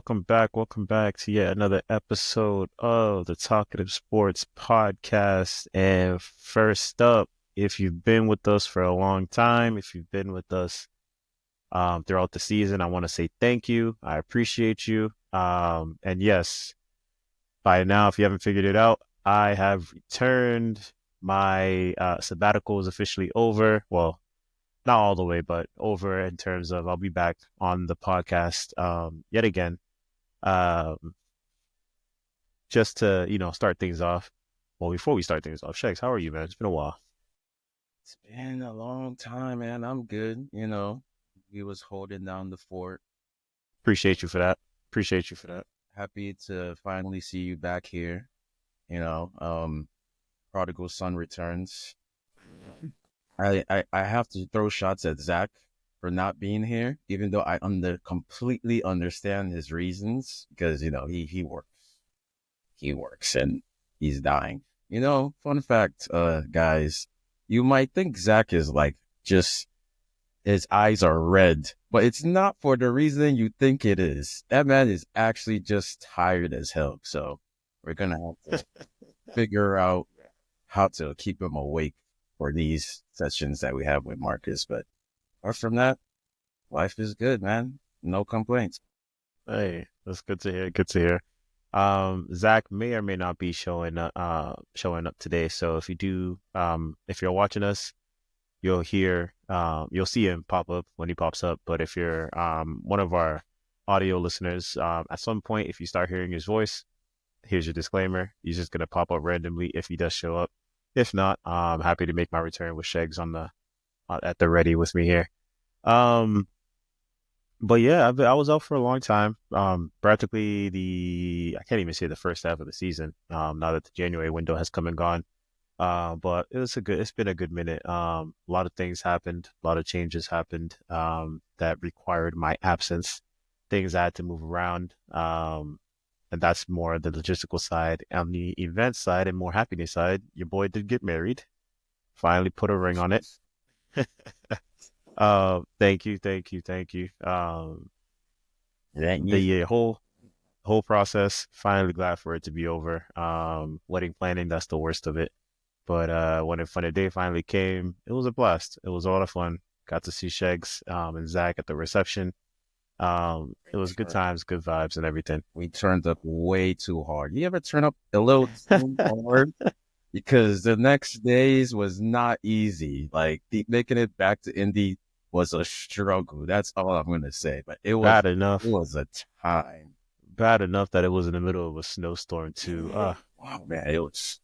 welcome back. Welcome back to yet another episode of the Talkative Sports podcast. And first up, if you've been with us for a long time, if you've been with us throughout the season, I want to say thank you. I appreciate you. And yes, by now, if you haven't figured it out, I have returned. My sabbatical is officially over. Well, not all the way, but over in terms of I'll be back on the podcast yet again, um, just to start things off. Well, before we start things off, Shex, how are you, man? It's been a while. It's been a long time, man. I'm good. We was holding down the fort. Appreciate you for that. Appreciate you for that. Happy to finally see you back here. You know, um, Prodigal son returns. I have to throw shots at Zach for not being here, even though I completely understand his reasons because he works and he's dying. Fun fact, guys, you might think Zach is like just his eyes are red, but it's not for the reason you think it is. That man is actually just tired as hell. So we're gonna have to figure out how to keep him awake for these sessions that we have with Marcus. But apart from that, life is good, man. No complaints. Hey, that's good to hear. Good to hear. Zach may or may not be showing up today. So if you do, if you're watching us, you'll see him pop up when he pops up. But if you're one of our audio listeners, at some point, if you start hearing his voice, here's your disclaimer. He's just gonna pop up randomly if he does show up. If not, I'm happy to make my return with Shegs on the at the ready with me here. Um, but yeah, I was out for a long time. Practically I can't even say the first half of the season. Now that the January window has come and gone. But it's been a good minute. A lot of things happened, a lot of changes happened, that required my absence, things I had to move around. And that's more the logistical side. On the event side and more happiness side, your boy did get married, finally put a ring on it. Thank you, thank you, thank you. That you The whole process, finally glad for it to be over. Wedding planning, that's the worst of it. But when the day finally came, it was a blast. It was a lot of fun. Got to see Shegs and Zach at the reception. It was good times, good vibes, and everything. we turned up way too hard. You ever turn up a little too hard? Because the next days was not easy. Like making it back to Indy was a struggle. That's all I'm gonna say. But it was Bad it enough, was a time. bad enough that it was in the middle of a snowstorm too. Wow, man, it was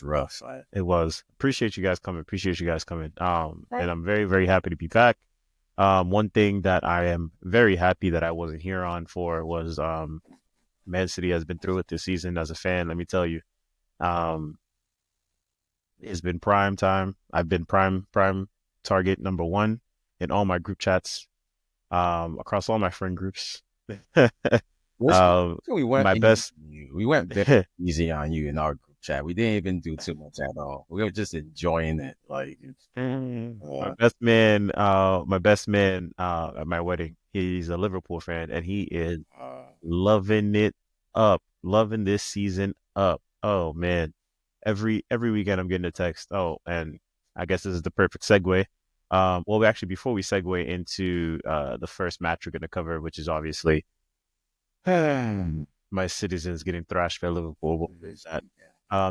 rough. It was. Appreciate you guys coming. Appreciate you guys coming. And I'm very, very happy to be back. One thing that I am very happy that I wasn't here on for was Man City has been through it this season as a fan. Let me tell you, um, it's been prime time. I've been prime target number one in all my group chats, across all my friend groups. This um, we went my easy best. on you. We went very easy on you in our group chat. We didn't even do too much at all. We were just enjoying it. Like, My uh, best man at my wedding, he's a Liverpool fan and he is uh, loving it up, loving this season up. Oh man. Every weekend I'm getting a text. Oh, and I guess this is the perfect segue. Well, actually, before we segue into the first match we're going to cover, which is obviously my citizens getting thrashed by Liverpool. What is that?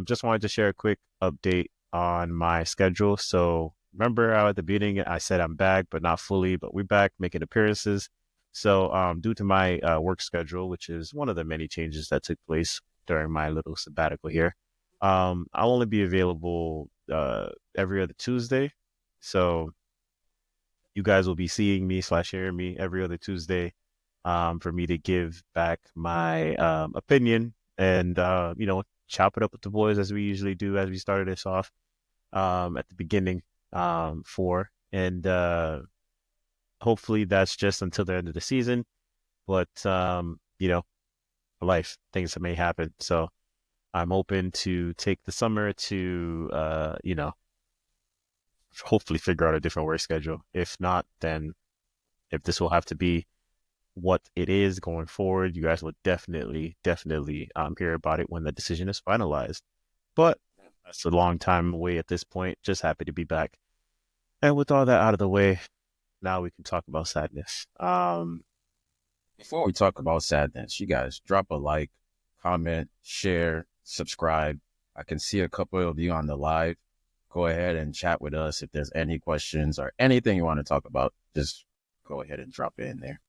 Just wanted to share a quick update on my schedule. So remember at the beginning, I said I'm back, but not fully, but we're back making appearances. So due to my work schedule, which is one of the many changes that took place during my little sabbatical here, I'll only be available every other Tuesday. So you guys will be seeing me slash hearing me every other Tuesday, for me to give back my opinion and chop it up with the boys as we usually do as we started this off at the beginning, for and hopefully that's just until the end of the season. But life things that may happen. So I'm open to take the summer to hopefully figure out a different work schedule. If not, then if this will have to be what it is going forward. You guys will definitely hear about it when the decision is finalized. But that's a long time away at this point. Just happy to be back. And with all that out of the way, now we can talk about sadness. Before we talk about sadness, you guys drop a like, comment, share, subscribe. I can see a couple of you on the live. Go ahead and chat with us. If there's any questions or anything you want to talk about, just go ahead and drop it in there.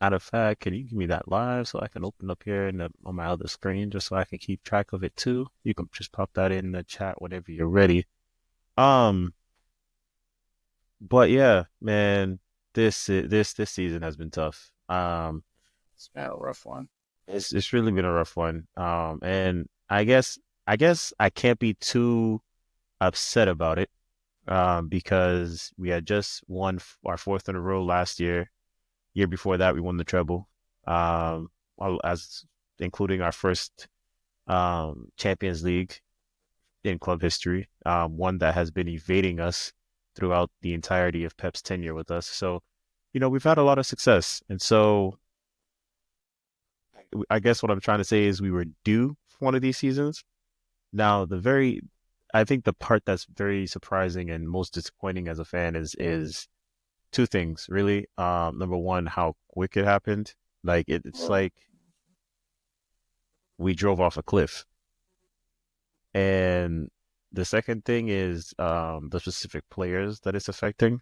Matter of fact, can you give me that live so I can open up here on my other screen just so I can keep track of it too? You can just pop that in the chat whenever you're ready. But yeah, man, this season has been tough. It's been a rough one. It's really been a rough one. And I guess I can't be too upset about it. Because we had just won our fourth in a row last year. Year before that, we won the treble. As including our first Champions League in club history. One that has been evading us throughout the entirety of Pep's tenure with us. So, we've had a lot of success. And so I guess what I'm trying to say is we were due for one of these seasons. Now, I think the part that's very surprising and most disappointing as a fan is two things, really. Number one, how quick it happened. Like it's like we drove off a cliff. And the second thing is the specific players that it's affecting.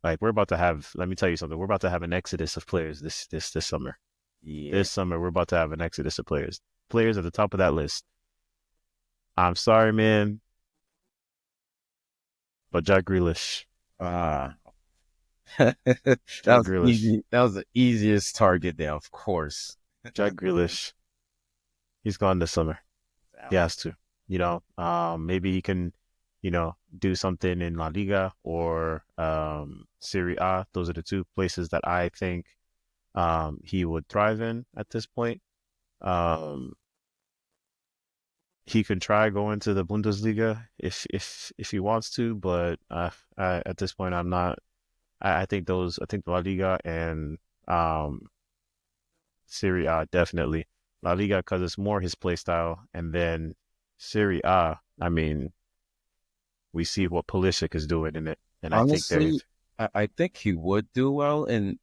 Like let me tell you something. We're about to have an exodus of players this summer. Yeah. This summer, we're about to have an exodus of players. Players at the top of that list. I'm sorry, man, but Jack Grealish. That Jack was Grealish. easy. That was the easiest target there, of course. Jack Grealish. He's gone this summer. He has to. Maybe he can, do something in La Liga or Serie A. Those are the two places that I think he would thrive in at this point. He can try going to the Bundesliga if he wants to, but at this point I'm not. I think La Liga and Serie A definitely. La Liga because it's more his play style, and then Serie A. I mean, we see what Pulisic is doing in it, and I think Honestly, I think he would do well in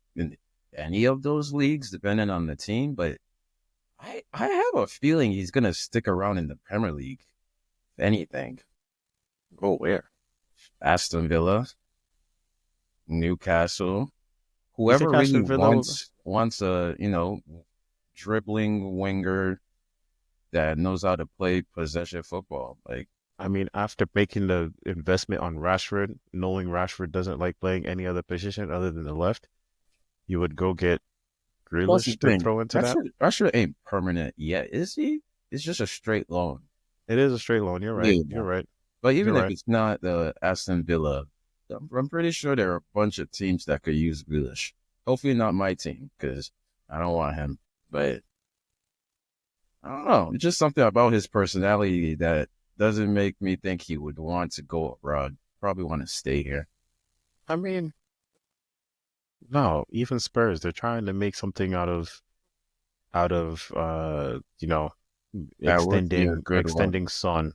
any of those leagues, depending on the team. But I have a feeling he's gonna stick around in the Premier League. If anything, go where? Aston Villa, Newcastle, You whoever think really Aston Villa? wants a dribbling winger that knows how to play possession football. Like, I mean, after making the investment on Rashford, knowing Rashford doesn't like playing any other position other than the left, you would go get what's the Grealish to thing? throw into that. Rashford ain't permanent yet, is he? It's just a straight loan. It is a straight loan. You're right. Yeah. You're right. But even You're if right. it's not the Aston Villa, I'm pretty sure there are a bunch of teams that could use Grealish. Hopefully not my team, because I don't want him. But I don't know. It's just something about his personality that doesn't make me think he would want to go abroad. Probably want to stay here. I mean, no, even Spurs, they're trying to make something out of That would be a good one. extending Son.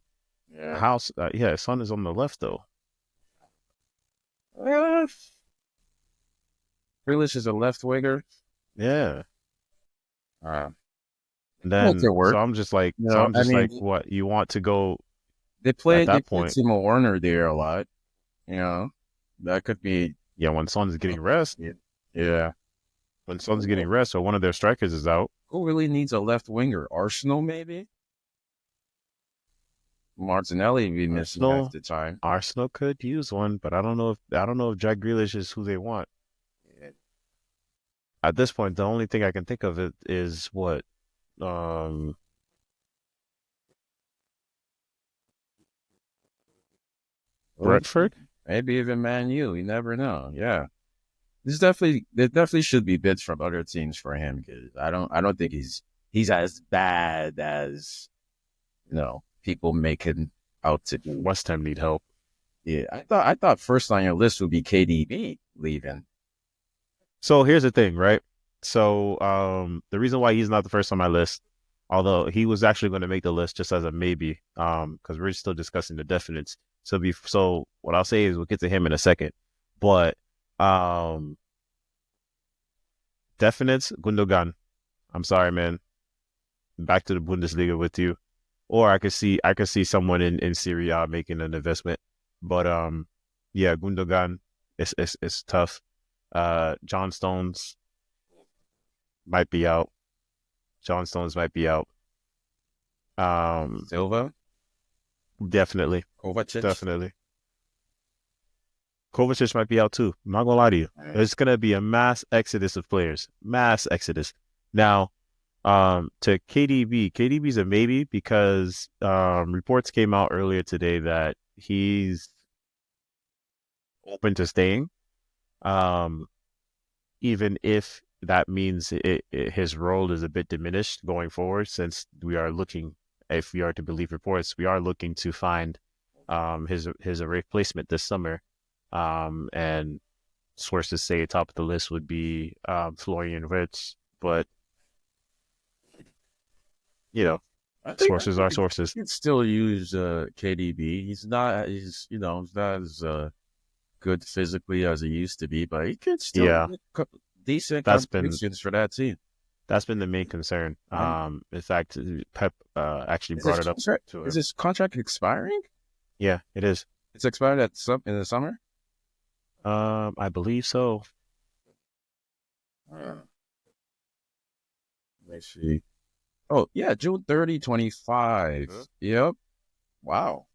Yeah. Son is on the left though. Grealish is a left winger. Yeah. Uh, Then work. so I'm I just mean, like, what you want to go they at play that point? Timo Werner there a lot. That could be. Yeah, when Son's getting rest, Yeah. when Son's getting rest, or one of their strikers is out. Who really needs a left winger? Arsenal, maybe? Martinelli be missing half the time. Arsenal could use one, but I don't know if Jack Grealish is who they want. At this point, the only thing I can think of it is what Brentford. Maybe even Man U. You never know. Yeah, there definitely should be bids from other teams for him, because I don't think he's as bad as people make him out to be. West Ham need help. Yeah, I thought first on your list would be KDB leaving. So here's the thing, right? So the reason why he's not the first on my list, although he was actually going to make the list just as a maybe, because we're still discussing the definites. So what I'll say is we'll get to him in a second, but um, definites Gundogan. I'm sorry, man. Back to the Bundesliga with you, or I could see someone in Serie A making an investment, but yeah, Gundogan, it's tough. John Stones might be out. John Stones might be out. Um, Silva, definitely, Kovacic. definitely. Kovacic might be out too. I'm not gonna lie to you. There's gonna be a mass exodus of players. Mass exodus. Now, to KDB, KDB's a maybe because reports came out earlier today that he's open to staying. Um, even if that means his role is a bit diminished going forward, since we are looking, if we are to believe reports, we are looking to find his replacement this summer. And sources say top of the list would be Florian Wirtz, but you know, I sources think are you sources. can still use KDB. He's he's not as good physically as he used to be, but he can still Yeah, make decent that's been contributions for that team. that's been the main concern. Right? In fact, Pep actually brought it up to Is him. his contract expiring? Yeah, it is. It's expired at in the summer. I believe so. Uh, let me see. Oh yeah, June 30, 25. Mhm. Yep. Wow.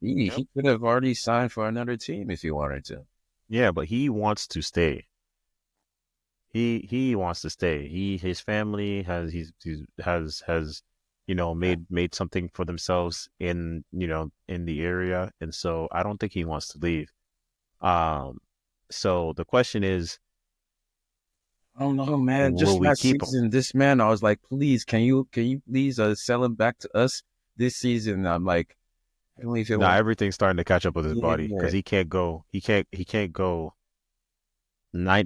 Yep. He could have already signed for another team if he wanted to. Yeah, but he wants to stay. He wants to stay. His family he's has made something for themselves in the area, and so I don't think he wants to leave. Um, so the question is, I don't know, man. will Just we last keep him? season, this man, I was like, please, can you please sell him back to us this season? I'm like, I don't even Nah, want. everything's starting to catch up with his body Yeah, because he can't go. He can't go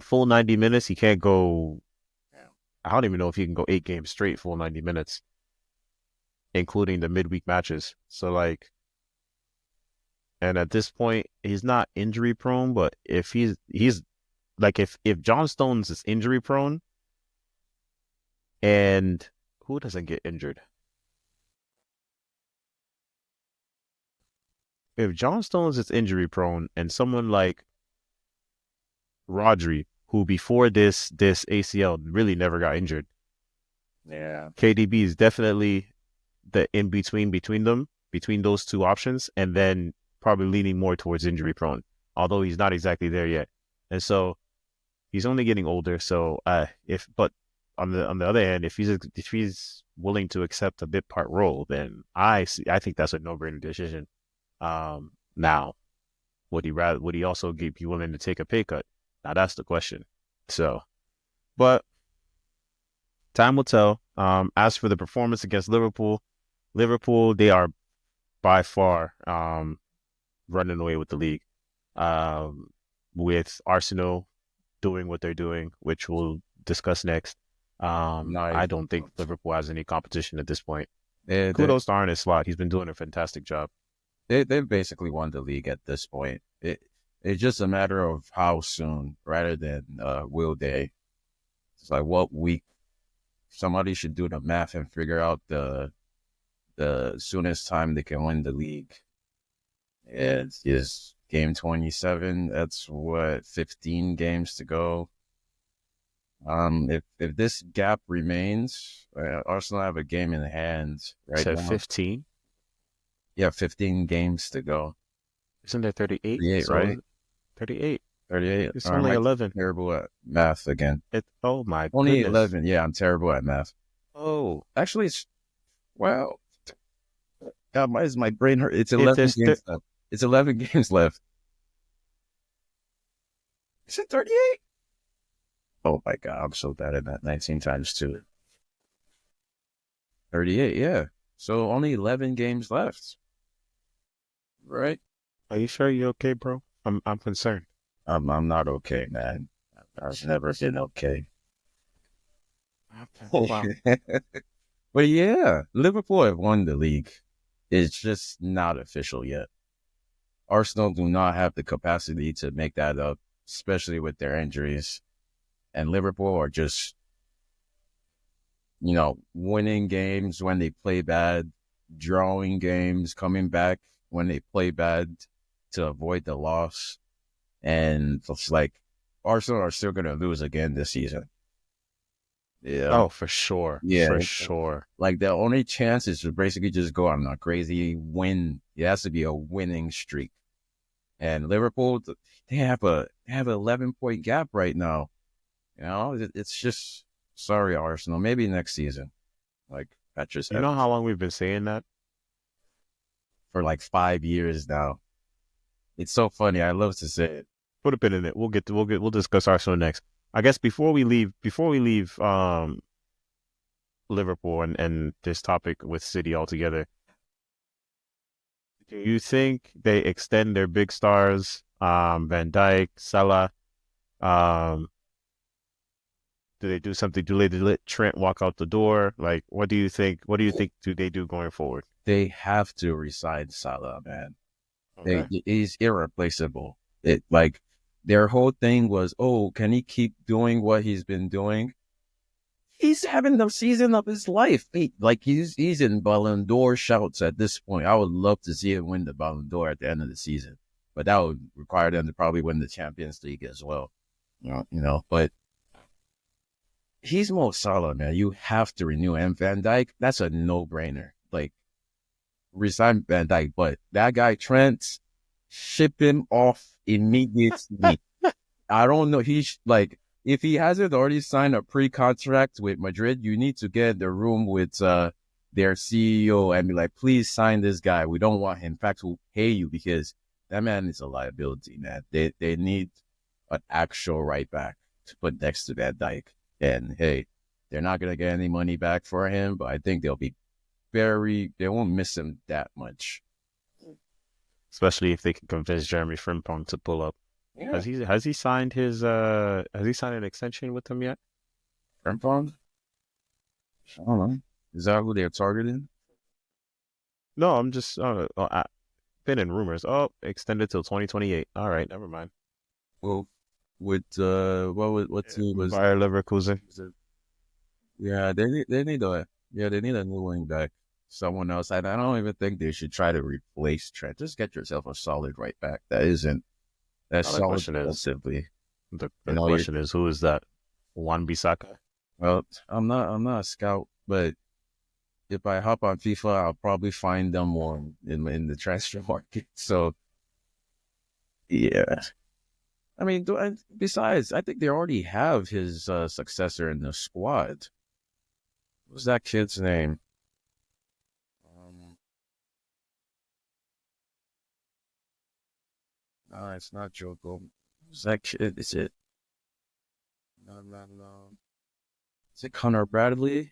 full 90 minutes. He can't go. I don't even know if he can go 8 games straight full 90 minutes, including the midweek matches. So like, and at this point, he's not injury prone, but if he's like if John Stones is injury prone and who doesn't get injured? If John Stones is injury prone and someone like Rodri, who before this ACL really never got injured, yeah. KDB is definitely the in between them, between those two options, and then probably leaning more towards injury prone, although he's not exactly there yet. And so he's only getting older. So if but on the other hand, if he's willing to accept a bit part role, then I think that's a no brainer decision. Now would he also be willing to take a pay cut? Now that's the question. So, but time will tell. As for the performance against Liverpool, they are by far running away with the league. Um, with Arsenal doing what they're doing, which we'll discuss next. Not I even don't think close. Liverpool has any competition at this point. They they Kudos to Arne Slot. He's been doing a fantastic job. they've basically won the league at this point. It's just a matter of how soon, rather than will they. It's like what week. Somebody should do the math and figure out the soonest time they can win the league. It's is game 27. That's what 15 games to go. If this gap remains, Arsenal have a game in hand right To now. 15, Yeah, 15 games to go. isn't there 38? 38, So right? 38. 38. It's Or am only I 11. terrible at math again? Oh my Only goodness. 11. Yeah, I'm terrible at math. Oh, Actually, it's well. God, why is my brain hurt? It's if 11 there's games left. It's 11 games left. Is it 38? Oh my God, I'm so bad at that. 19 times 2. 38, yeah. So only 11 games left, right? are you sure you're okay, bro? I'm concerned. I'm not okay, man. I've never been okay. Wow. But yeah, Liverpool have won the league. It's just not official yet. Arsenal do not have the capacity to make that up, especially with their injuries. And Liverpool are just, winning games when they play bad, drawing games, coming back when they play bad to avoid the loss. And it's like Arsenal are still going to lose again this season. Yeah. Oh, for sure. Yeah. For sure. Like the only chance is to basically just go on a crazy win. It has to be a winning streak. And Liverpool, they have an 11-point gap right now. It's just sorry, Arsenal. Maybe next season. Like that just You know happens how long we've been saying that? for like 5 years now. It's so funny. I love to say it. Put a pin in it. We'll discuss Arsenal next. I guess before we leave Liverpool and this topic with City altogether, do you think they extend their big stars, Van Dijk, Salah? Um, do they do something? Do they let Trent walk out the door? Like, what do you think? What do you think do they do going forward? They have to resign Salah, man. Okay. He's irreplaceable. It like their whole thing was, oh, can he keep doing what he's been doing? He's having the season of his life. He's in Ballon d'Or shouts at this point. I would love to see him win the Ballon d'Or at the end of the season, but that would require them to probably win the Champions League as well. But he's Mo Salah, man. You have to renew him. Van Dijk, that's a no-brainer. Like, resign Van Dijk, but that guy Trent, ship him off immediately. I don't know. He's like, if he hasn't already signed a pre-contract with Madrid, you need to get in the room with their CEO and be like, please sign this guy. We don't want him. In fact, we'll pay you because that man is a liability, man. They need an actual right back to put next to Van Dijk. And hey, they're not gonna get any money back for him, but I think they won't miss him that much. Especially if they can convince Jeremy Frimpong to pull up. Yeah. Has he signed an extension with them yet? Frimpong? I don't know. Is that who they're targeting? No, I'm just been in rumors. Oh, extended till 2028. All right, never mind. Well, with what team was? Bayer Leverkusen. Yeah, they need a new wing back, someone else. I don't even think they should try to replace Trent. Just get yourself a solid right back. That's Now solid defensively. the question is who is that? Wan Bissaka? Well, I'm not a scout, but if I hop on FIFA, I'll probably find them one in the transfer market. So yeah. I mean, besides, I think they already have his successor in the squad. What's that kid's name? No, it's not Joe Gomez. What's that kid? Is it? No, no, no. Is it Connor Bradley?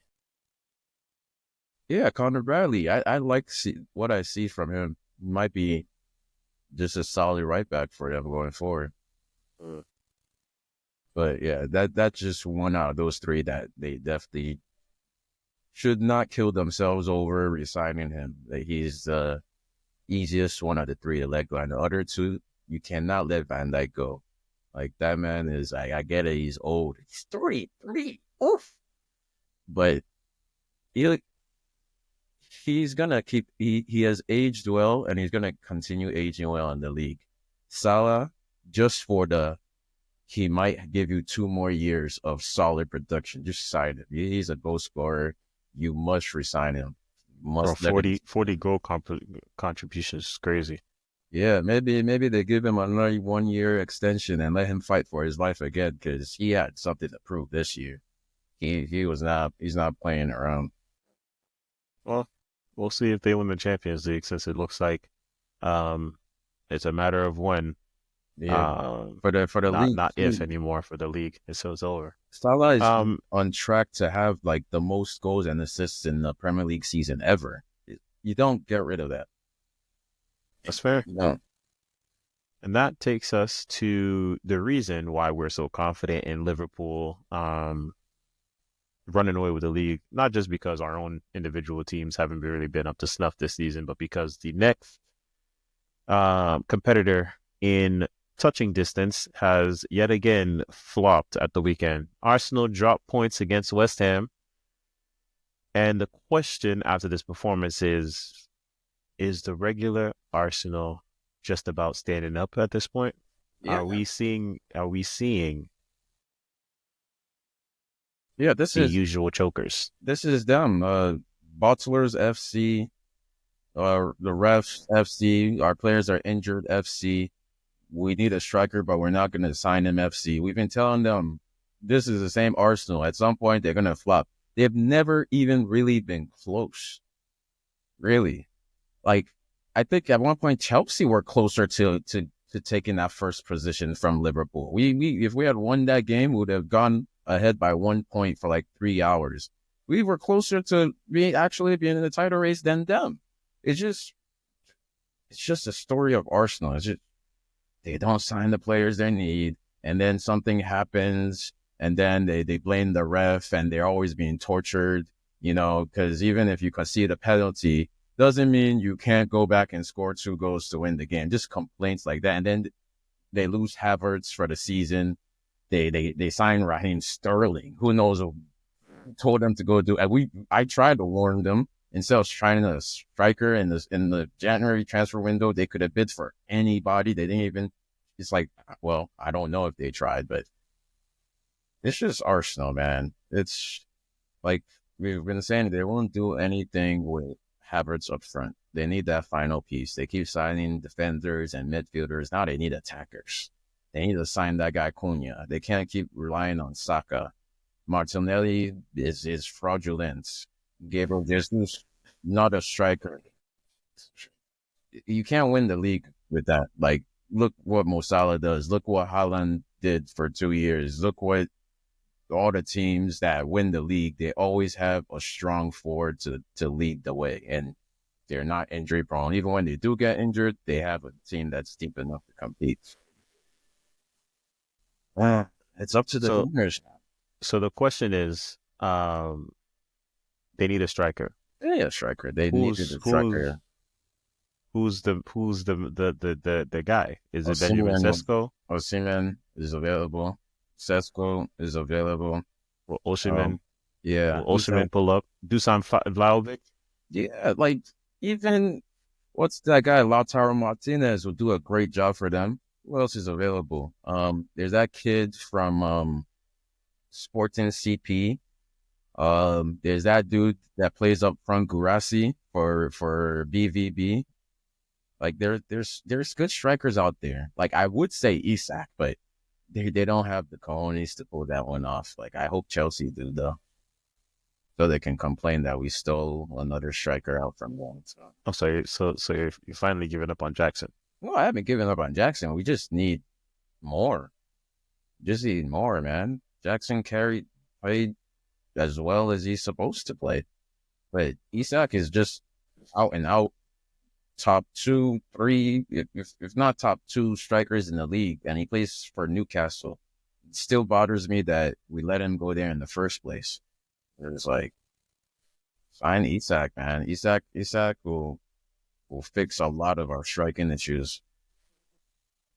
Yeah, Connor Bradley. I like what I see from him. Might be just a solid right back for them going forward. But yeah, that's just one out of those three that they definitely should not kill themselves over resigning him. Like, he's the easiest one of the three to let go. And the other two, you cannot let Van Dijk go. Like, that man is, I get it, he's old. He's 33. Oof. But he's gonna he has aged well, and he's gonna continue aging well in the league. Salah, just for he might give you 2 more years of solid production. Just sign him. He's a goal scorer. You must resign him. You Bro, must let him. 40 goal contributions is crazy. Yeah, maybe they give him another 1-year extension and let him fight for his life again, because he had something to prove this year. He's not playing around. Well, we'll see if they win the Champions League, since it looks like um it's a matter of when. Yeah, for the league Not if too. anymore for the league. It's over. Salah is Um, on track to have like the most goals and assists in the Premier League season ever. You don't get rid of that. that's fair. No. And that takes us to the reason why we're so confident in Liverpool running away with the league, not just because our own individual teams haven't really been up to snuff this season, but because the next competitor in touching distance has yet again flopped at the weekend. Arsenal dropped points against West Ham. And the question after this performance is the regular Arsenal just about standing up at this point? Yeah, Are we seeing yeah. the usual chokers? This is them. Bottlers FC, the refs FC. Our players are injured FC. We need a striker, but we're not going to sign him FC. We've been telling them this is the same Arsenal. At some point, they're going to flop. They've never even really been close. Really. Like, I think at one point, Chelsea were closer to taking that first position from Liverpool. We if we had won that game, we would have gone ahead by 1 point for like 3 hours. We were closer to actually being in the title race than them. It's just a story of Arsenal. It's just they don't sign the players they need, and then something happens, and then they blame the ref, and they're always being tortured, because even if you concede a penalty, doesn't mean you can't go back and score 2 goals to win the game. Just complaints like that. And then they lose Havertz for the season. They sign Raheem Sterling. Who knows who told them to go do it. I tried to warn them. Instead of trying a striker in the January transfer window, they could have bid for anybody. They didn't even. It's like, well, I don't know if they tried, but it's just Arsenal, man. It's like we've been saying, they won't do anything with Havertz up front. They need that final piece. They keep signing defenders and midfielders. Now they need attackers. They need to sign that guy Cunha. They can't keep relying on Saka. Martinelli is fraudulent. Gabriel Jesus, not a striker. You can't win the league with that. Like, look what Mo Salah does. Look what Haaland did for 2 years. Look what all the teams that win the league, they always have a strong forward to lead the way. And they're not injury prone. Even when they do get injured, they have a team that's deep enough to compete. It's up to the owners. So the question is, they need a striker. Yeah, a striker. They need a striker. Who's the guy? Is it Benjamin Sesko? Osimhen is available. Sesko is available. Will Osimhen? Yeah. Will Osimhen pull up? Dusan Vlahovic? Yeah, like even what's that guy? Lautaro Martinez will do a great job for them. Who else is available? There's that kid from Sporting CP. There's that dude that plays up front, Gurasi for BVB. Like there's good strikers out there. Like I would say Isak, but they don't have the cojones to pull that one off. Like I hope Chelsea do though, so they can complain that we stole another striker out from them. So you're finally giving up on Jackson? Well, I haven't given up on Jackson. We just need more. Just need more, man. Jackson played as well as he's supposed to play, but Isak is just out and out top 2, 3, if not top 2 strikers in the league, and he plays for Newcastle. It still bothers me that we let him go there in the first place. It's like, sign Isak, man. Isak will fix a lot of our striking issues.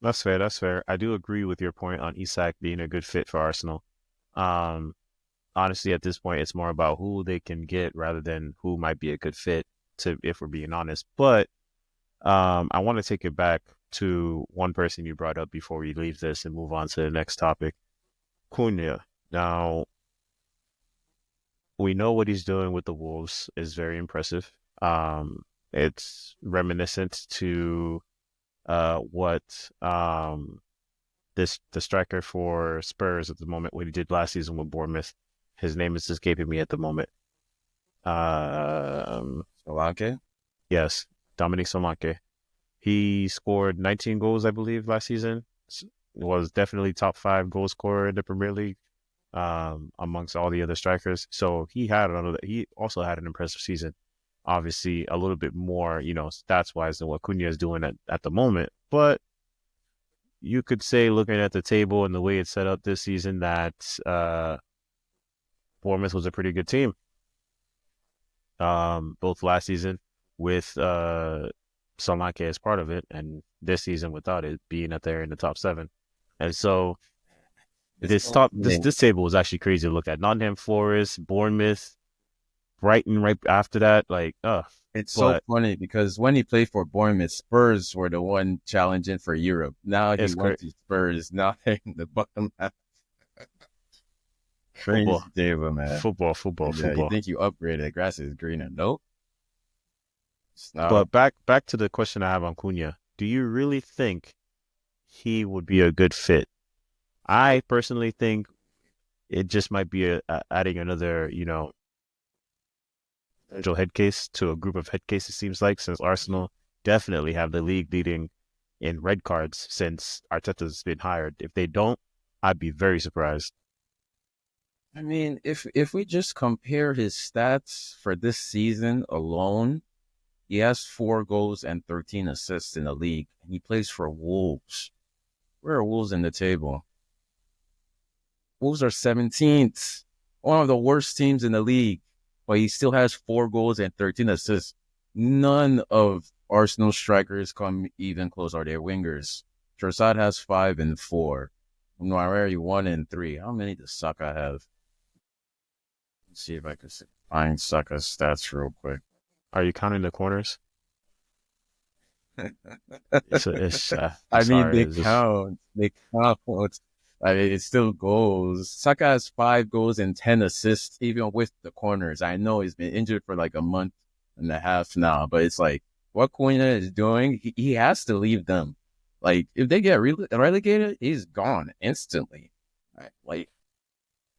That's fair. I do agree with your point on Isak being a good fit for Arsenal. Honestly, at this point, it's more about who they can get rather than who might be a good fit, if we're being honest. But I want to take it back to one person you brought up before we leave this and move on to the next topic. Cunha. Now, we know what he's doing with the Wolves is very impressive. It's reminiscent to what the striker for Spurs at the moment, what he did last season with Bournemouth. His name is escaping me at the moment. Solanke? Yes, Dominic Solanke. He scored 19 goals, I believe, last season. Was definitely top 5 goal scorer in the Premier League amongst all the other strikers. So he also had an impressive season. Obviously, a little bit more, stats-wise than what Cunha is doing at the moment. But you could say, looking at the table and the way it's set up this season, that Bournemouth was a pretty good team. Both last season with Solanke as part of it, and this season without it being up there in the top seven. And so It's this so top funny. this table was actually crazy to look at. Nottingham Forest, Bournemouth, Brighton right after that. Like, It's so but funny because when he played for Bournemouth, Spurs were the one challenging for Europe. Now he it's went to Spurs, now they're in the bottom half. football, Crazy table, man. Yeah, you football. think you upgraded, the grass is greener. Nope. It's not. But back to the question I have on Cunha. Do you really think he would be a good fit? I personally think it just might be adding another, potential head case to a group of head cases. Seems like since Arsenal definitely have the league leading in red cards since Arteta's been hired. If they don't, I'd be very surprised. I mean, if we just compare his stats for this season alone, he has 4 goals and 13 assists in the league, and he plays for Wolves. Where are Wolves in the table? Wolves are 17th, one of the worst teams in the league, but he still has 4 goals and 13 assists. None of Arsenal strikers come even close, are their wingers. Trossard has 5 and 4. Owari 1 and 3. How many does Saka have? Let's see if I can find Saka's stats real quick. Are you counting the corners? I'm I mean, sorry. they It's just count. They count. I mean, it's still goals. Saka has 5 goals and 10 assists, even with the corners. I know he's been injured for like a month and a half now, but it's like what Cunha is doing, he has to leave them. Like, if they get relegated, he's gone instantly. Right? Like,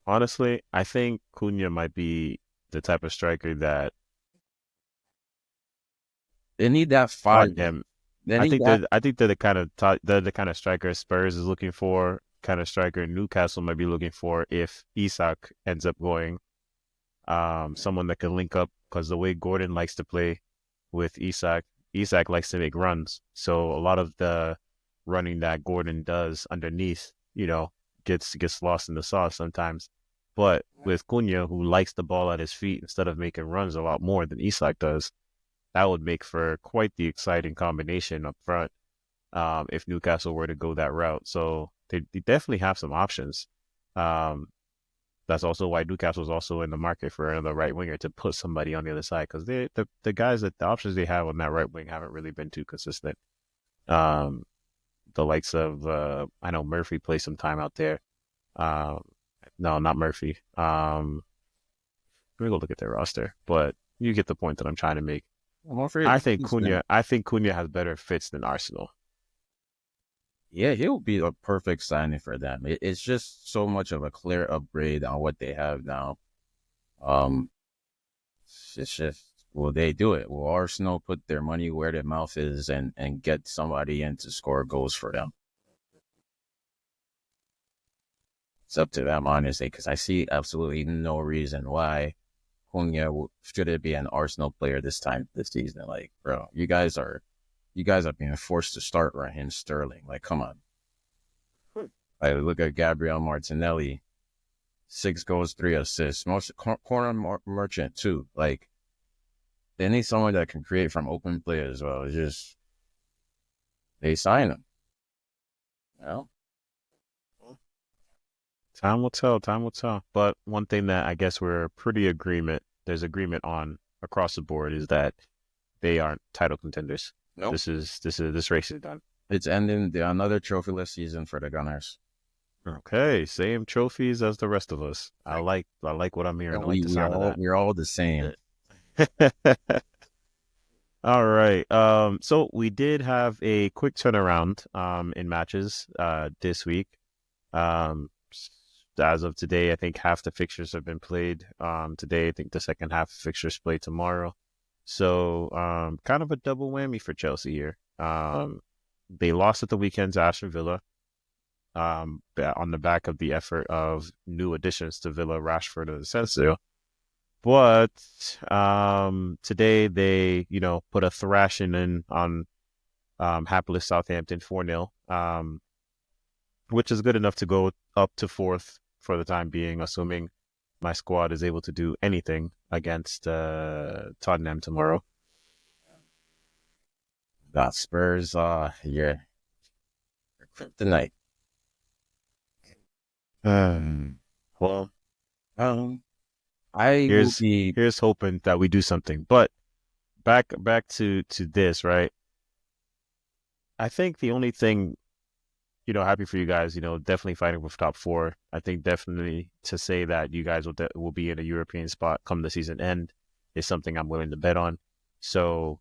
honestly, I think Cunha might be the type of striker that they need that fire. Nottingham. They need that. I think they're they're the kind of striker Spurs is looking for, kind of striker Newcastle might be looking for if Isak ends up going. Someone that can link up because the way Gordon likes to play with Isak, Isak likes to make runs. So a lot of the running that Gordon does underneath, gets lost in the sauce sometimes. But with Cunha, who likes the ball at his feet instead of making runs a lot more than Isak does, that would make for quite the exciting combination up front if Newcastle were to go that route. So they definitely have some options. Um, that's also why Newcastle's also in the market for another right winger to put somebody on the other side because the guys that the options they have on that right wing haven't really been too consistent. Um, the likes of I know Murphy plays some time out there. Um, no, not Murphy. Let me go look at their roster, but you get the point that I'm trying to make. I'm afraid he's been. I think Cunha has better fits than Arsenal. Yeah, he'll be a perfect signing for them. It's just so much of a clear upgrade on what they have now. Um, it's just, will they do it? Will Arsenal put their money where their mouth is and get somebody in to score goals for them? It's up to them, honestly, because I see absolutely no reason why Cunha should it be an Arsenal player this season. Like, bro, you guys are being forced to start Raheem Sterling. Like, come on. Like, look at Gabriel Martinelli, 6 goals, 3 assists. Corner merchant too. Like, they need someone that can create from open play as well. It's just they sign him. You know? Time will tell. Time will tell. But one thing that I guess there's agreement on across the board is that they aren't title contenders. Nope. This race is done. It's ending another trophyless season for the Gunners. Okay, same trophies as the rest of us. I like what I'm hearing. I like the sound of that. We're all the same. All right. So we did have a quick turnaround in matches this week. As of today, I think half the fixtures have been played today. I think the second half of fixtures play tomorrow. So kind of a double whammy for Chelsea here. They lost at the weekend to Aston Villa on the back of the effort of new additions to Villa, Rashford, and Asensio. But today they, put a thrashing in on hapless Southampton 4-0, which is good enough to go up to fourth for the time being, assuming my squad is able to do anything against Tottenham tomorrow. That Spurs, yeah, kryptonite. Um, well, Um, I will here's be. here's hoping that we do something. But back to this, right? I think the only thing, happy for you guys, definitely fighting with top four. I think definitely to say that you guys will be in a European spot come the season end is something I'm willing to bet on. So,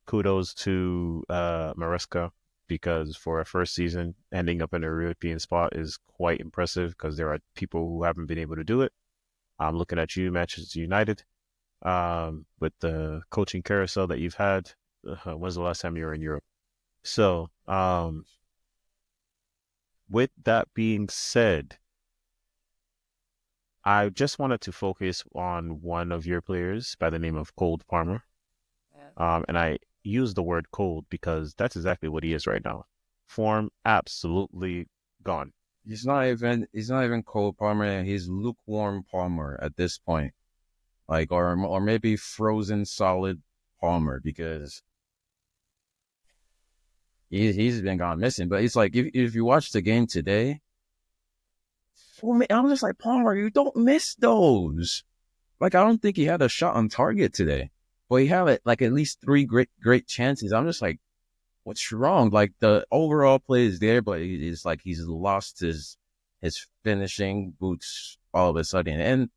kudos to Maresca because for a first season, ending up in a European spot is quite impressive because there are people who haven't been able to do it. I'm looking at you, Manchester United, with the coaching carousel that you've had. When's the last time you were in Europe? So, with that being said, I just wanted to focus on one of your players by the name of Cold Palmer. And I use the word cold because that's exactly what he is right now. Form absolutely gone. He's not even cold Palmer. He's lukewarm Palmer at this point. Like, or maybe frozen solid Palmer because he's been gone missing. But it's like if you watch the game today, I'm just like, Palmer, you don't miss those. Like, I don't think he had a shot on target today, but he had like at least three great chances. I'm just like, what's wrong? Like, the overall play is there, but it's like he's lost his finishing boots all of a sudden. And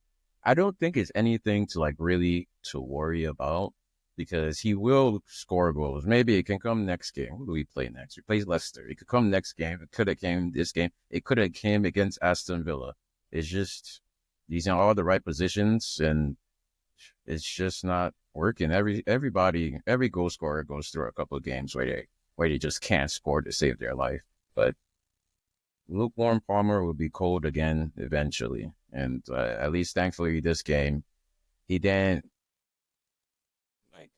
I don't think it's anything to like really to worry about because he will score goals. Maybe it can come next game. Who do we play next? We play Leicester. It could come next game. It could have came this game. It could have came against Aston Villa. It's just he's in all the right positions and it's just not working. Every goal scorer goes through a couple of games where they just can't score to save their life. But lukewarm Palmer will be cold again eventually. And at least thankfully this game, he didn't like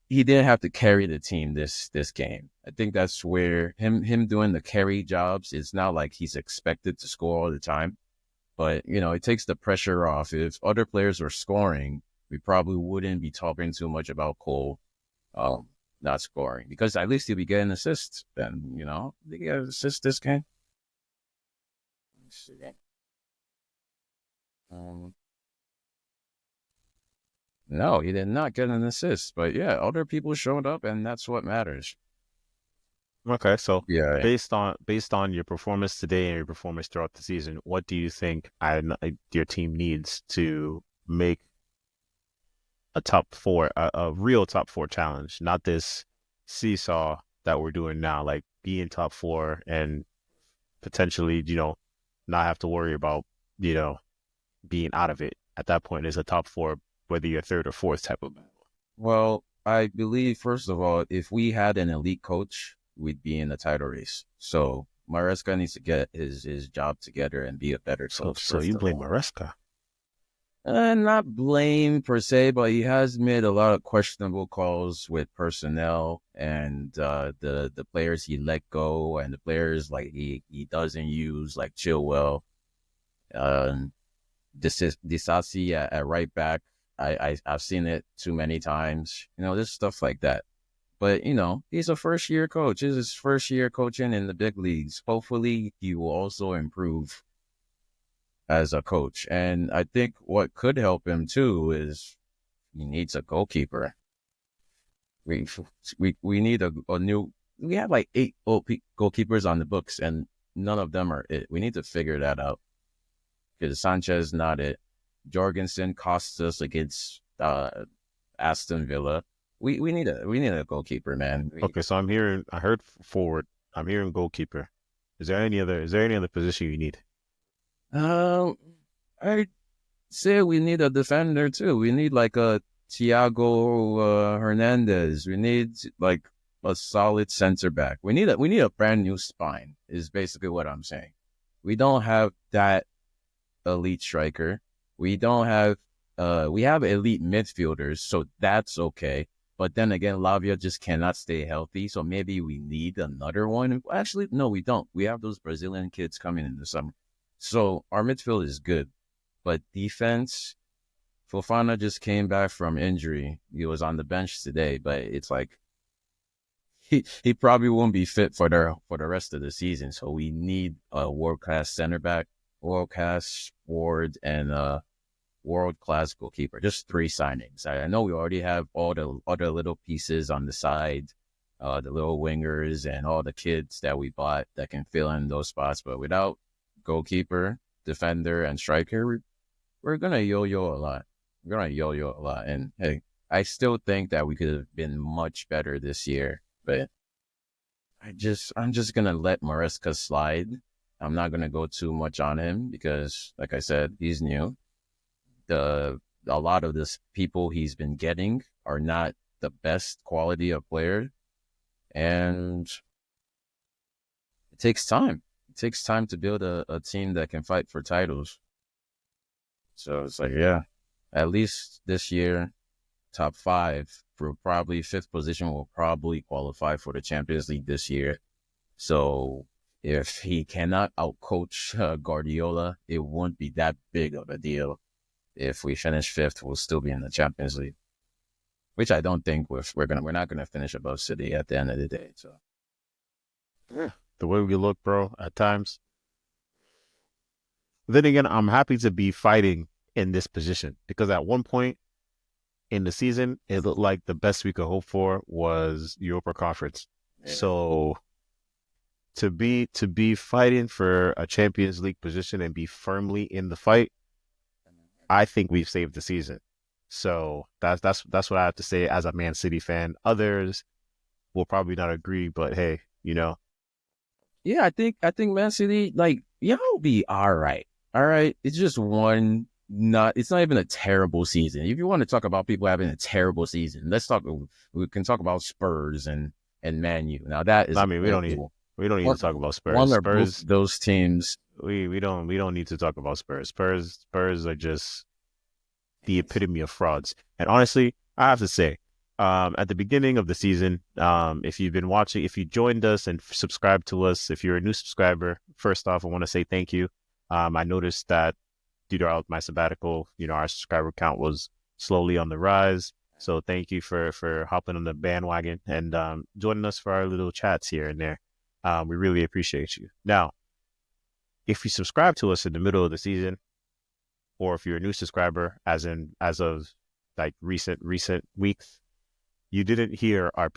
he didn't have to carry the team this game. I think that's where him doing the carry jobs, it's not like he's expected to score all the time. But it takes the pressure off. If other players were scoring, we probably wouldn't be talking too much about Cole not scoring because at least he'll be getting assists. Then they get an assist this game. Um, no, he did not get an assist. But yeah, other people showed up, and that's what matters. Okay, so Yeah. based on your performance today and your performance throughout the season, what do you think your team needs to make a top four, a real top four challenge, not this seesaw that we're doing now, like be in top four and potentially, not have to worry about, you know, being out of it. At that point, it's a top four, whether you're third or fourth type of battle. Well, I believe, first of all, if we had an elite coach, we'd be in the title race. So Maresca needs to get his job together and be a better So, coach, so first you of blame all. Maresca. Not blame per se, but he has made a lot of questionable calls with personnel and the players he let go and the players like he doesn't use, like Chilwell, um, Disasi at right back. I've seen it too many times. There's stuff like that. But he's a first year coach. This is his first year coaching in the big leagues. Hopefully, he will also improve as a coach. And I think what could help him too is he needs a goalkeeper. We we need a new. We have like 8 goalkeepers on the books, and none of them are it. We need to figure that out because Sanchez not it. Jorgensen cost us against Aston Villa. We need a goalkeeper, man. Okay, so I heard forward. I'm hearing goalkeeper. Is there any other position you need? Um, I say we need a defender too. We need like a Thiago Hernandez. We need like a solid center back. We need a brand new spine. Is basically what I'm saying. We don't have that elite striker. We don't have we have elite midfielders, so that's okay. But then again, Lavia just cannot stay healthy, so maybe we need another one. Actually, no, we don't. We have those Brazilian kids coming in the summer. So our midfield is good, but defense, Fofana just came back from injury. He was on the bench today, but it's like he probably won't be fit for the rest of the season. So we need a world class center back, world class forward, and world class goalkeeper. Just three signings. I know we already have all the other little pieces on the side, the little wingers and all the kids that we bought that can fill in those spots. But without goalkeeper, defender, and striker, we're gonna yo-yo a lot. We're gonna yo-yo a lot. And hey, I still think that we could have been much better this year, but I'm just gonna let Maresca slide. I'm not gonna go too much on him because, like I said, he's new. A lot of this people he's been getting are not the best quality of player, and it takes time. It takes time to build a team that can fight for titles. So it's like, yeah, at least this year, top five for probably fifth position will probably qualify for the Champions League this year. So if he cannot outcoach Guardiola, it won't be that big of a deal. If we finish fifth, we'll still be in the Champions League, which I don't think we're not gonna finish above City at the end of the day. So Yeah. The way we look, bro, at times. Then again, I'm happy to be fighting in this position because at one point in the season, it looked like the best we could hope for was Europa Conference. yeah. So to be fighting for a Champions League position and be firmly in the fight, I think we've saved the season. So that's what I have to say as a Man City fan. Others will probably not agree, but hey, Yeah, I think Man City, like, y'all be all right. All right. It's just it's not even a terrible season. If you want to talk about people having a terrible season, we can talk about Spurs and Man U. Now that is I mean, we don't need to talk about Spurs. one or both Spurs, those teams. we don't need to talk about Spurs. Spurs are just the epitome of frauds. And honestly, I have to say, at the beginning of the season, if you've been watching, if you joined us and subscribed to us, if you're a new subscriber, first off, I want to say thank you. I noticed that due to my sabbatical, our subscriber count was slowly on the rise. So thank you for hopping on the bandwagon and joining us for our little chats here and there. We really appreciate you. Now, if you subscribe to us in the middle of the season, or if you're a new subscriber, as of like recent weeks, you didn't hear our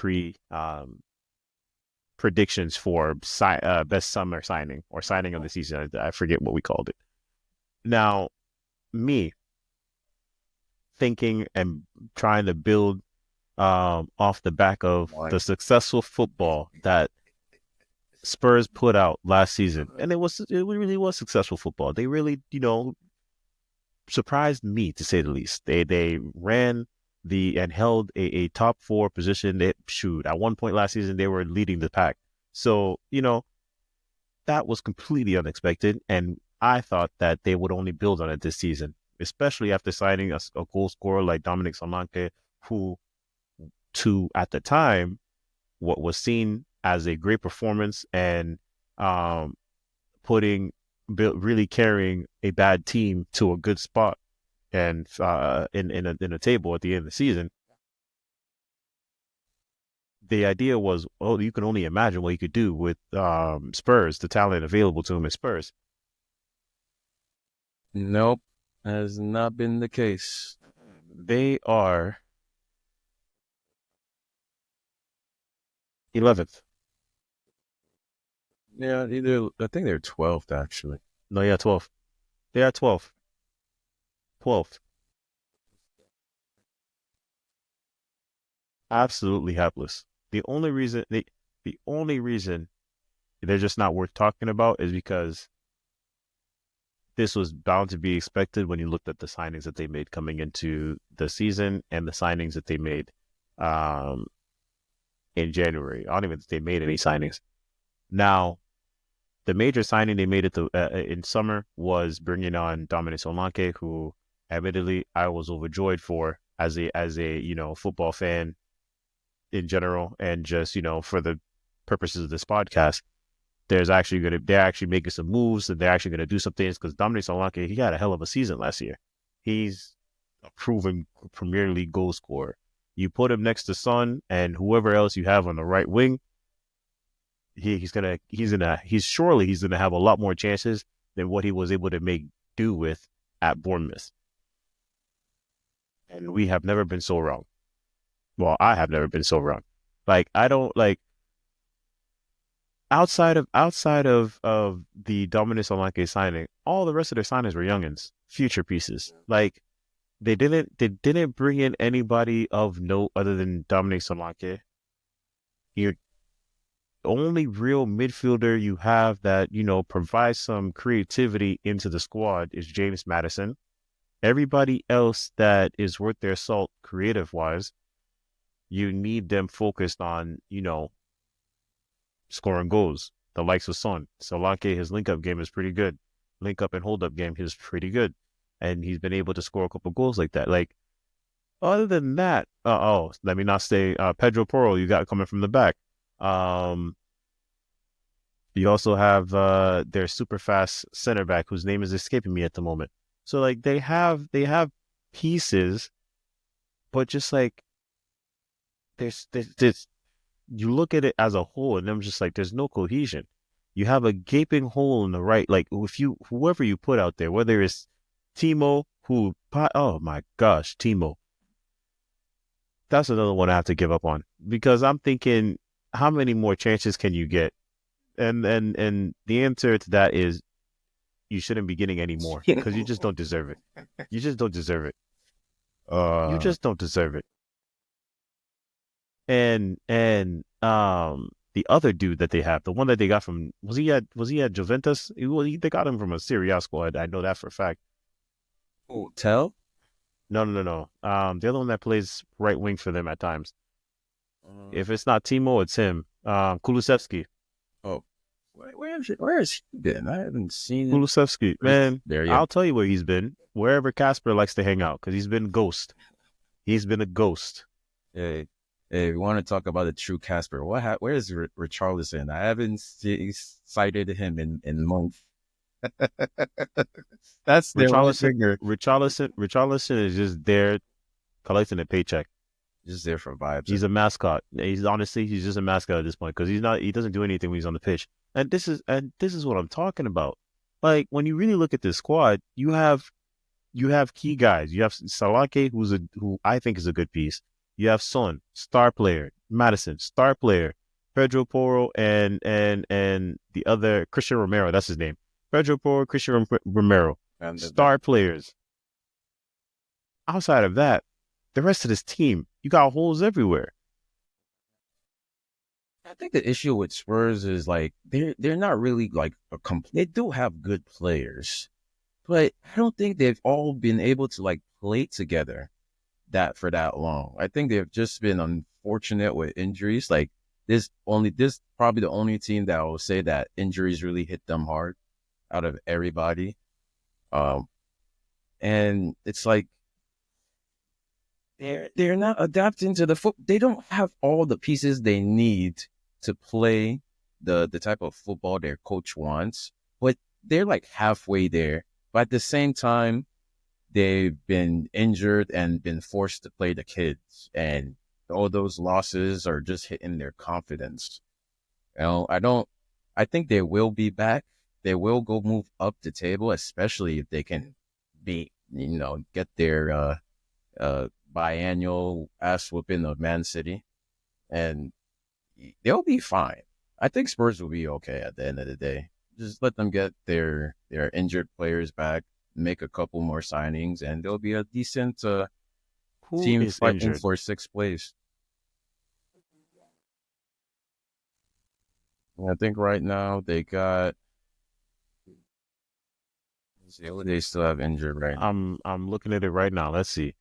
predictions for best summer signing or signing of the season. I forget what we called it. Now, me thinking and trying to build off the back of the successful football that Spurs put out last season, and it really was successful football. They really, surprised me to say the least. They ran and held a top four position. At one point last season they were leading the pack. So that was completely unexpected, and I thought that they would only build on it this season, especially after signing a goal scorer like Dominic Solanke, who, at the time, what was seen as a great performance and really carrying a bad team to a good spot and in a table at the end of the season. The idea was, you can only imagine what he could do with Spurs, the talent available to him at Spurs. Nope, has not been the case. They are 11th. Yeah, I think they're 12th actually. No, yeah, 12th. They are 12th. 12th. Absolutely helpless. The only reason they're just not worth talking about is because this was bound to be expected when you looked at the signings that they made coming into the season and the signings that they made in January. I don't even think they made any signings. Now, the major signing they made in summer was bringing on Dominic Solanke, who admittedly I was overjoyed for as a football fan in general, and just for the purposes of this podcast. they're actually making some moves and they're actually gonna do some things because Dominic Solanke, he had a hell of a season last year. He's a proven Premier League goal scorer. You put him next to Son and whoever else you have on the right wing, he's gonna have a lot more chances than what he was able to make do with at Bournemouth. And we have never been so wrong. Well, I have never been so wrong. Like I don't like outside of the Dominic Solanke signing, all the rest of their signings were youngins, future pieces. Like they didn't bring in anybody of note other than Dominic Solanke. Your only real midfielder you have that, provides some creativity into the squad is James Maddison. Everybody else that is worth their salt creative wise, you need them focused on, scoring goals. The likes of Son. Solanke, his link-up game is pretty good. Link-up and hold-up game is pretty good. And he's been able to score a couple goals like that. Like, other than that, let me not say Pedro Porro you got coming from the back. You also have their super fast center back whose name is escaping me at the moment. So like they have pieces, but just like there's you look at it as a whole, and I'm just like, there's no cohesion. You have a gaping hole in the right. Like whoever you put out there, whether it's Timo, oh my gosh, Timo. That's another one I have to give up on because I'm thinking, how many more chances can you get? And the answer to that is you shouldn't be getting any more because you just don't deserve it. You just don't deserve it. You just don't deserve it. And the other dude that they have, the one that they got from was he at Juventus? They got him from a Serie A squad. I know that for a fact. Oh, Tell? No. The other one that plays right wing for them at times. If it's not Timo, it's him. Kulusevski. Oh, where has he been? I haven't seen him. Kulusevski, man. There, I'll tell you where he's been. Wherever Casper likes to hang out, because he's been a ghost. He's been a ghost. Hey, we want to talk about the true Casper. Where is Richarlison? I haven't cited him in months. That's their Richarlison is just there collecting a paycheck. Just there for vibes. He's a mascot. He's just a mascot at this point because he doesn't do anything when he's on the pitch. And this is what I'm talking about. Like when you really look at this squad, you have key guys. You have Salake, who I think is a good piece. You have Son, star player. Maddison, star player. Pedro Porro and the other Christian Romero. That's his name. Pedro Porro, Christian Romero, star players. Outside of that, the rest of this team, you got holes everywhere. I think the issue with Spurs is like they're not really like they do have good players, but I don't think they've all been able to like play together for that long. I think they've just been unfortunate with injuries. Like this probably the only team that I will say that injuries really hit them hard out of everybody. And it's like they're not adapting to the football. They don't have all the pieces they need to play the type of football their coach wants, but they're like halfway there. But at the same time, they've been injured and been forced to play the kids, and all those losses are just hitting their confidence. I think they will be back. They will go move up the table, especially if they can get their biannual ass whooping of Man City, and they'll be fine. I think Spurs will be okay at the end of the day. Just let them get their injured players back, make a couple more signings, and they'll be a decent team fighting for sixth place. I think right now they got. They still have injured right now. I'm looking at it right now. Let's see.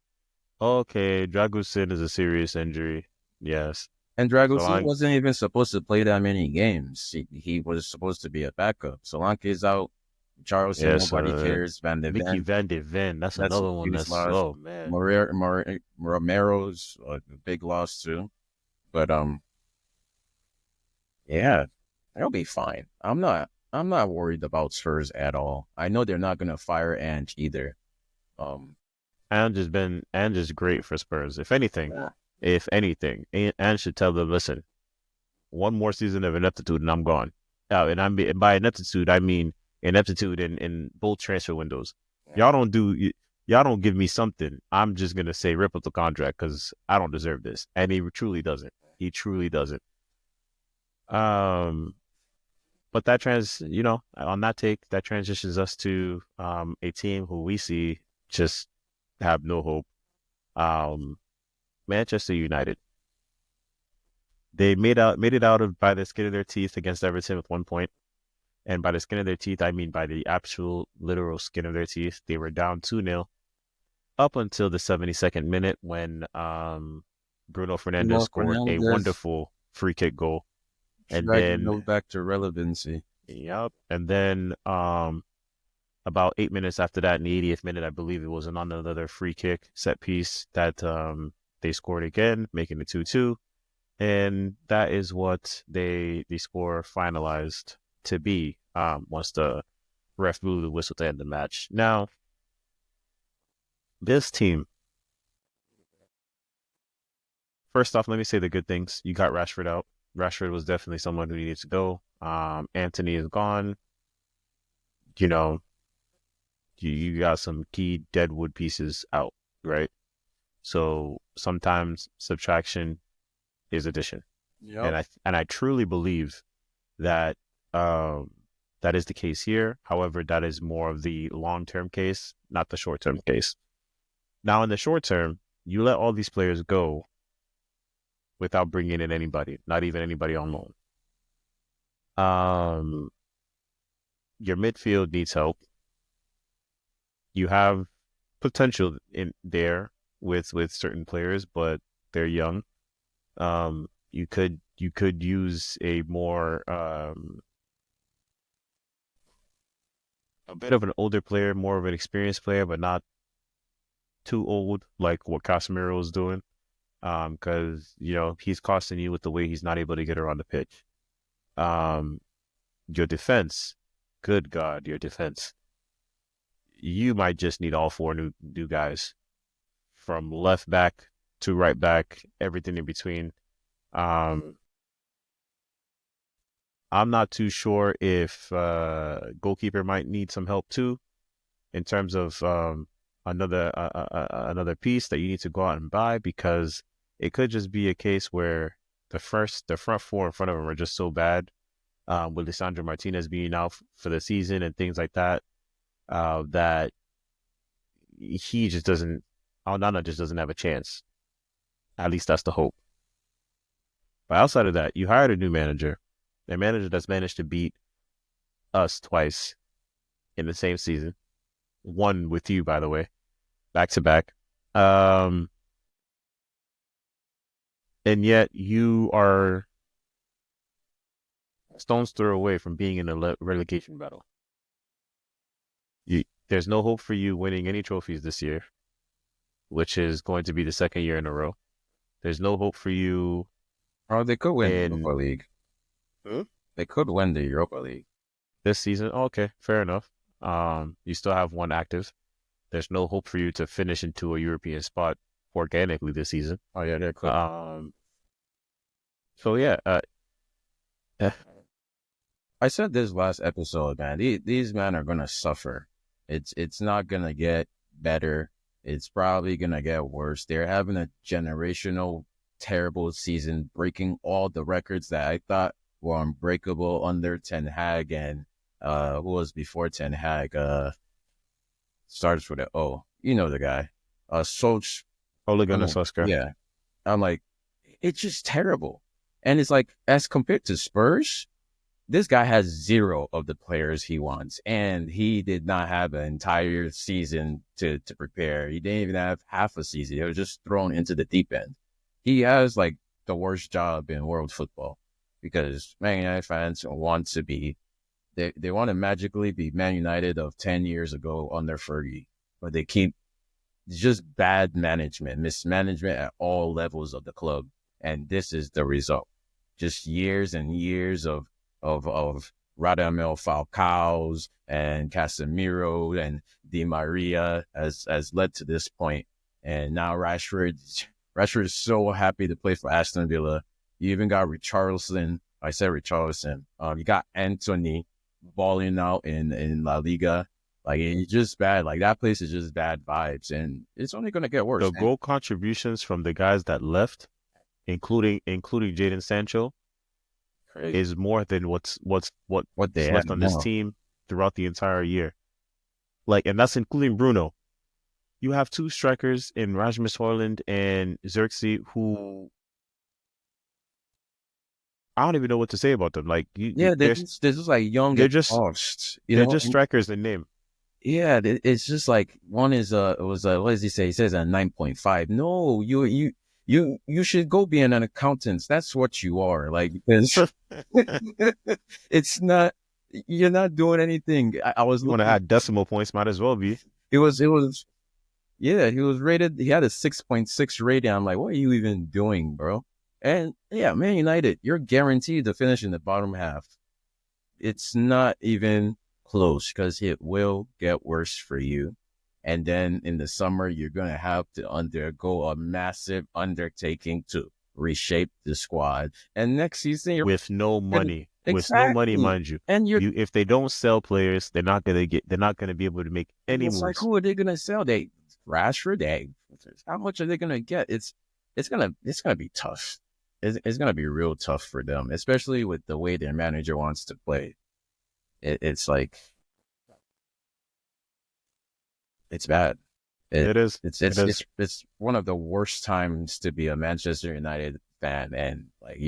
Okay, Dragusin is a serious injury. Yes. And Dragusin wasn't even supposed to play that many games. He was supposed to be a backup. Solanke's out. Charles, nobody cares. Mickey Van de Ven. That's another one that's slow, man. Romero's a big loss too. But yeah, It'll be fine. I'm not worried about Spurs at all. I know they're not gonna fire Ange either. Um, And is great for Spurs. If anything, and should tell them, listen, one more season of ineptitude and I'm gone. And by ineptitude I mean ineptitude in both transfer windows. Y'all don't do y'all don't give me something. I'm just gonna say rip up the contract because I don't deserve this, and he truly doesn't. He truly doesn't. Um, but on that take, that transitions us to a team who we see just have no hope. Um, Manchester United. They made it out of by the skin of their teeth against Everton with 1 point. And by the skin of their teeth, I mean by the actual literal skin of their teeth. They were down 2-0 up until the 72nd minute when Bruno Fernandes Bruno scored a Fernandes wonderful free kick goal. And dragging then, them back to relevancy. yep. And then about 8 minutes after that, in the 80th minute, I believe it was another free kick set piece that they scored again, making it 2-2. And that is what the score finalized to be once the ref blew the whistle to end the match. Now, this team, first off, let me say the good things. You got Rashford out. Rashford was definitely someone who needed to go. Anthony is gone. You know, you got some key deadwood pieces out, right? So sometimes subtraction is addition. Yep. And I truly believe that that is the case here. However, that is more of the long-term case, not the short-term case. Now, in the short term, you let all these players go without bringing in anybody, not even anybody on loan. Your midfield needs help. You have potential in there with certain players, but they're young. You could use a more a bit of an older player, more of an experienced player, but not too old like what Casemiro is doing. Because he's costing you with the way he's not able to get around the pitch. Your defense, good God, your defense. You might just need all four new guys from left back to right back, everything in between. I'm not too sure if goalkeeper might need some help too, in terms of another piece that you need to go out and buy, because it could just be a case where the front four in front of him are just so bad, with Lisandro Martinez being out for the season and things like that, that he just doesn't. Aldana just doesn't have a chance. At least that's the hope. But outside of that, you hired a new manager, a manager that's managed to beat us twice in the same season. One with you, by the way, back to back. And yet you are stone's throw away from being in a relegation battle. There's no hope for you winning any trophies this year, which is going to be the second year in a row. There's no hope for you. Oh, they could win the Europa League. Hmm? They could win the Europa League This season. Okay, fair enough. You still have one active. There's no hope for you to finish into a European spot organically this season. Oh yeah, they could. So yeah. I said this last episode, man. These men are gonna suffer. It's not gonna get better. It's probably gonna get worse. They're having a generational terrible season, breaking all the records that I thought were unbreakable under Ten Hag, and who was before Ten Hag? Starts with an O. You know the guy. Solch. Ole Gunnar Solskjaer. Yeah. I'm like, it's just terrible. And it's like, as compared to Spurs, this guy has zero of the players he wants. And he did not have an entire season to prepare. He didn't even have half a season. He was just thrown into the deep end. He has like the worst job in world football, because Man United fans want to be, they want to magically be Man United of 10 years ago under Fergie, but they keep just bad management, mismanagement at all levels of the club. And this is the result. Just years and years of of Radamel Falcao's and Casemiro and Di Maria has led to this point. And now Rashford is so happy to play for Aston Villa. You even got Richarlison. I said Richarlison. You got Anthony balling out in La Liga. Like, it's just bad. Like, that place is just bad vibes, and it's only going to get worse. The goal contributions from the guys that left, including Jadon Sancho, is more than what's they left on this team throughout the entire year. Like, and that's including Bruno. You have two strikers in Rasmus Højlund and Xerxes who I don't even know what to say about them. Like, they're just like young. They're just lost, they're just strikers in name. Yeah, it's just like one is what does he say? He says a 9.5. No, you should go be an accountant. That's what you are. Like, because it's not, you're not doing anything. I was want to add decimal points, might as well be. He was rated. He had a 6.6 rating. I'm like, what are you even doing, bro? And yeah, Man United, you're guaranteed to finish in the bottom half. It's not even close because it will get worse for you. And then in the summer, you're going to have to undergo a massive undertaking to reshape the squad. And next season, with no money, with no money, mind you. And if they don't sell players, they're not going to be able to make any moves. Like, who are they going to sell? Rashford. How much are they going to get? It's going to be tough. It's going to be real tough for them, especially with the way their manager wants to play. It's like, it's bad. It is. It's one of the worst times to be a Manchester United fan, and like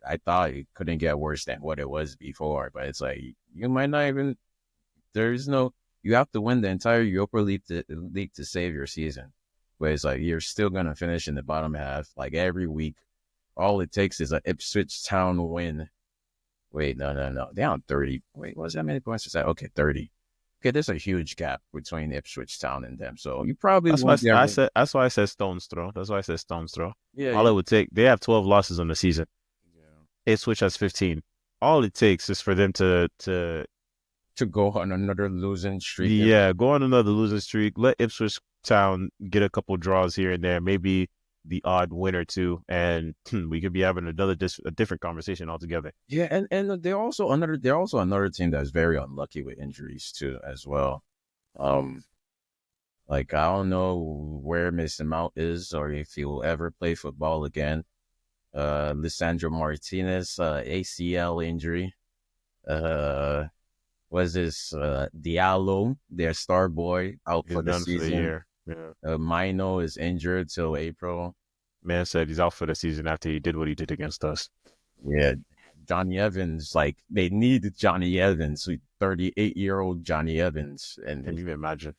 I thought it couldn't get worse than what it was before. But it's like, you might not even. You have to win the entire Europa League to save your season. But it's like, you're still gonna finish in the bottom half like every week. All it takes is an Ipswich Town win. Wait, no. Down 30. Wait, what's that many points? Is that? Okay, 30. Okay, there's a huge gap between Ipswich Town and them. So you probably That's why I said stone's throw. That's why I said stone's throw. Yeah. All it would take, they have 12 losses on the season. Yeah. Ipswich has 15. All it takes is for them to go on another losing streak. Yeah, go on another losing streak. Let Ipswich Town get a couple draws here and there, maybe the odd win or two, and we could be having a different conversation altogether. Yeah, and they're also another team that's very unlucky with injuries too, as well. Like, I don't know where Mason Mount is or if he will ever play football again. Lisandro Martinez, ACL injury. Was this Diallo, their star boy, out for the season? For the year. Yeah. Mino is injured till April. Man said he's out for the season after he did what he did against us. Yeah. Johnny Evans, like, they need Johnny Evans, 38-year-old Johnny Evans. And can you imagine?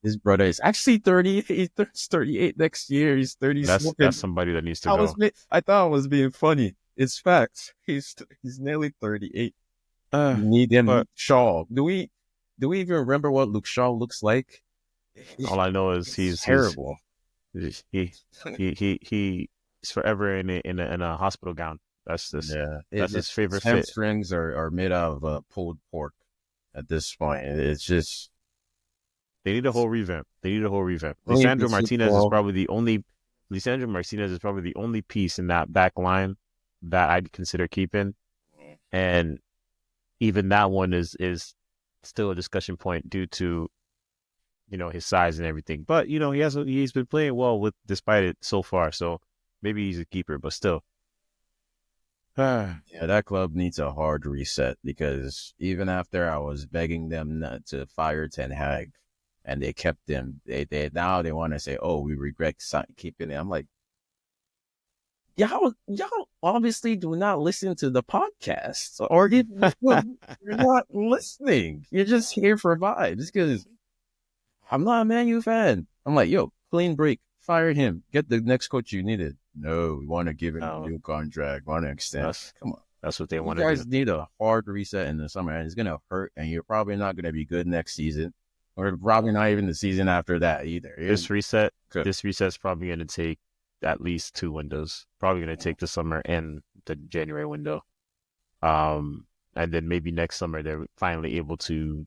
His brother is actually 30. He's 38 next year. He's 30. That's somebody that needs to go. I thought it was being funny. It's facts. He's nearly 38. You need him. Shaw. Do we even remember what Luke Shaw looks like? All I know is he's terrible. He's forever in a hospital gown. That's his favorite fit. Hamstrings are made out of pulled pork at this point. It's just, they need a whole revamp. Lisandro Martinez is probably the only piece in that back line that I'd consider keeping, and even that one is still a discussion point due to, his size and everything. But, he's been playing well despite it so far. So maybe he's a keeper, but still. Yeah, that club needs a hard reset, because even after I was begging them not to fire Ten Hag and they kept him, now they want to say, oh, we regret keeping him. I'm like, y'all obviously do not listen to the podcast, or you're not listening. You're just here for vibes, because I'm not a Man U fan. I'm like, yo, clean break, fire him, get the next coach you needed. No, we want to give him a new contract, want to extend. Come on. That's what they want to do. You guys need a hard reset in the summer, and it's going to hurt, and you're probably not going to be good next season, or probably not even the season after that either. This reset's probably going to take at least 2 windows. Probably going to take the summer and the January window. And then maybe next summer they're finally able to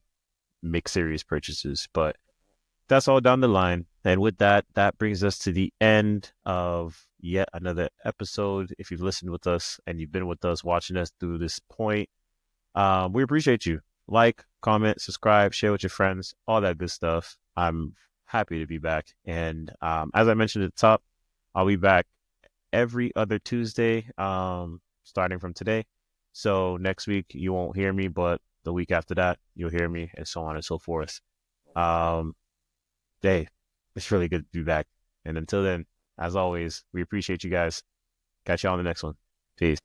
make serious purchases. But that's all down the line. And with that, that brings us to the end of yet another episode. If you've listened with us and you've been with us, watching us through this point, we appreciate you. Like, comment, subscribe, share with your friends, all that good stuff. I'm happy to be back. And as I mentioned at the top, I'll be back every other Tuesday, starting from today. So next week you won't hear me, but the week after that you'll hear me, and so on and so forth. Um, hey, it's really good to be back. And until then, as always, we appreciate you guys. Catch you on the next one. Peace.